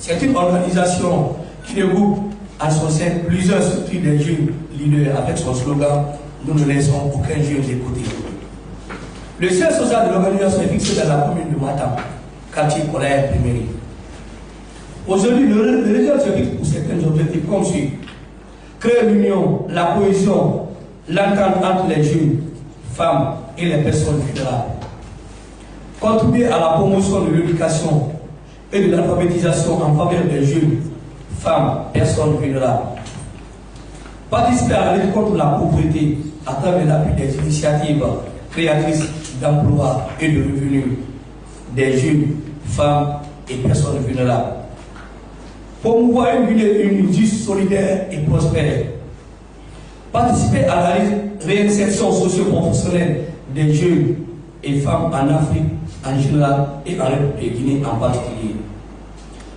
C'est une organisation qui regroupe à son sein plusieurs structures des jeunes leaders avec son slogan « Nous ne laissons aucun jeune de côté ». Le siège social de l'organisation est fixé dans la commune de Matam, quartier Colère Primerie. Aujourd'hui, le réseau se fixe pour certains objectifs comme suit: créer l'union, la cohésion, l'entente entre les jeunes, femmes et les personnes vulnérables. Contribuer à la promotion de l'éducation et de l'alphabétisation en faveur des jeunes, femmes, personnes vulnérables. Participer à la lutte contre la pauvreté à travers l'appui des initiatives créatrices d'emplois et de revenus des jeunes, femmes et personnes vulnérables. Promouvoir une vie juste, solidaire et prospère. Participer à la réinsertion socio-professionnelle des jeunes et femmes en Afrique en général et en République de Guinée en particulier.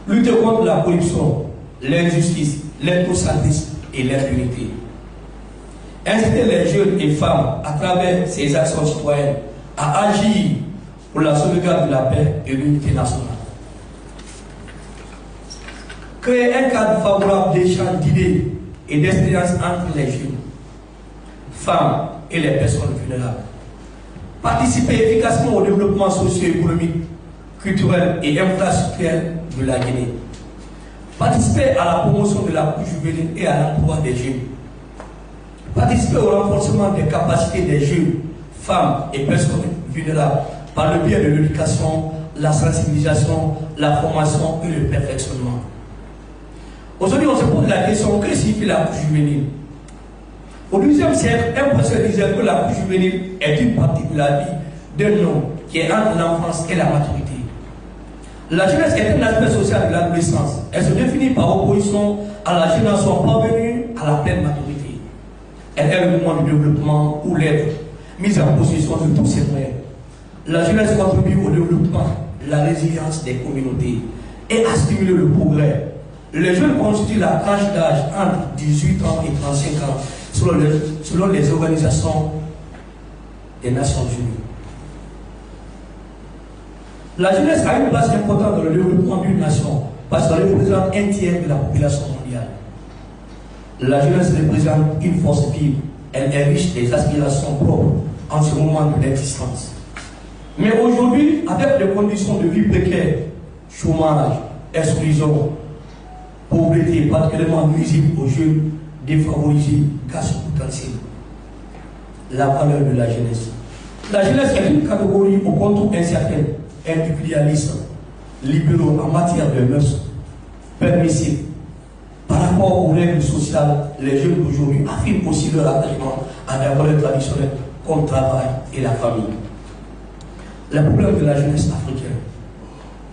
Lutter contre la corruption, l'injustice, l'ethnocentisme et l'impunité. Inciter les jeunes et femmes à travers ces actions citoyennes à agir pour la sauvegarde de la paix et de l'unité nationale. Créer un cadre favorable d'échange d'idées et d'expériences entre les jeunes, femmes et les personnes vulnérables. Participer efficacement au développement socio-économique, culturel et infrastructurel de la Guinée. Participer à la promotion de la couche juvénile et à l'emploi des jeunes. Participer au renforcement des capacités des jeunes, femmes et personnes vulnérables par le biais de l'éducation, la sensibilisation, la formation et le perfectionnement. Aujourd'hui, on se pose la question: que signifie la couche juvénile? Au XIIe siècle, un professeur disait que la couche juvénile est une partie de la vie d'un homme qui est entre l'enfance et la maturité. La jeunesse est un aspect social de l'adolescence. Elle se définit par opposition à la génération parvenue à la pleine maturité. Elle est le moment du développement où l'être mise en possession de tous ses moyens. La jeunesse contribue au développement, la résilience des communautés et à stimuler le progrès. Les jeunes constituent la tranche d'âge entre 18 ans et 35 ans selon les organisations des Nations Unies. La jeunesse a une place importante dans le développement d'une nation parce qu'elle représente un tiers de la population mondiale. La jeunesse représente une force vive. Elle est riche des aspirations propres en ce moment de l'existence. Mais aujourd'hui, avec des conditions de vie précaires, chômage, exclusion, pauvreté particulièrement nuisible aux jeunes défavorisés, gâche potentiel. La valeur de la jeunesse. La jeunesse est une catégorie au contour incertain, individualiste, libéraux en matière de mœurs, permissifs. Par rapport aux règles sociales, les jeunes d'aujourd'hui affirment aussi leur attachement à la valeur traditionnelle comme le travail et la famille. Le problème de la jeunesse africaine.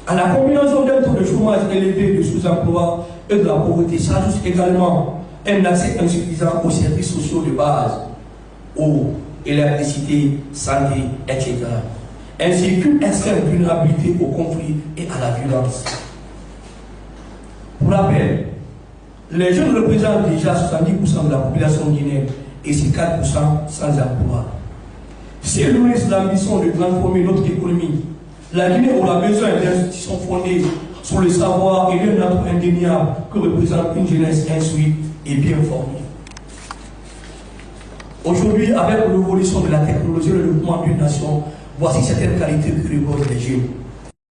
À la combinaison d'un taux de chômage élevé, de sous-emploi et de la pauvreté s'ajoute également un accès insuffisant aux services sociaux de base, eau, électricité, santé, etc. Ainsi qu'une extrême vulnérabilité au conflit et à la violence. Pour rappel, les jeunes représentent déjà 70% de la population guinéenne et c'est 4% sans emploi. Si nous laissons l'ambition de transformer notre économie, la Guinée aura besoin d'institutions fondées sur le savoir et d'un atout indéniable que représente une jeunesse instruite et bien formée. Aujourd'hui, avec l'évolution de la technologie et le développement d'une nation, voici certaines qualités que reposent les jeunes.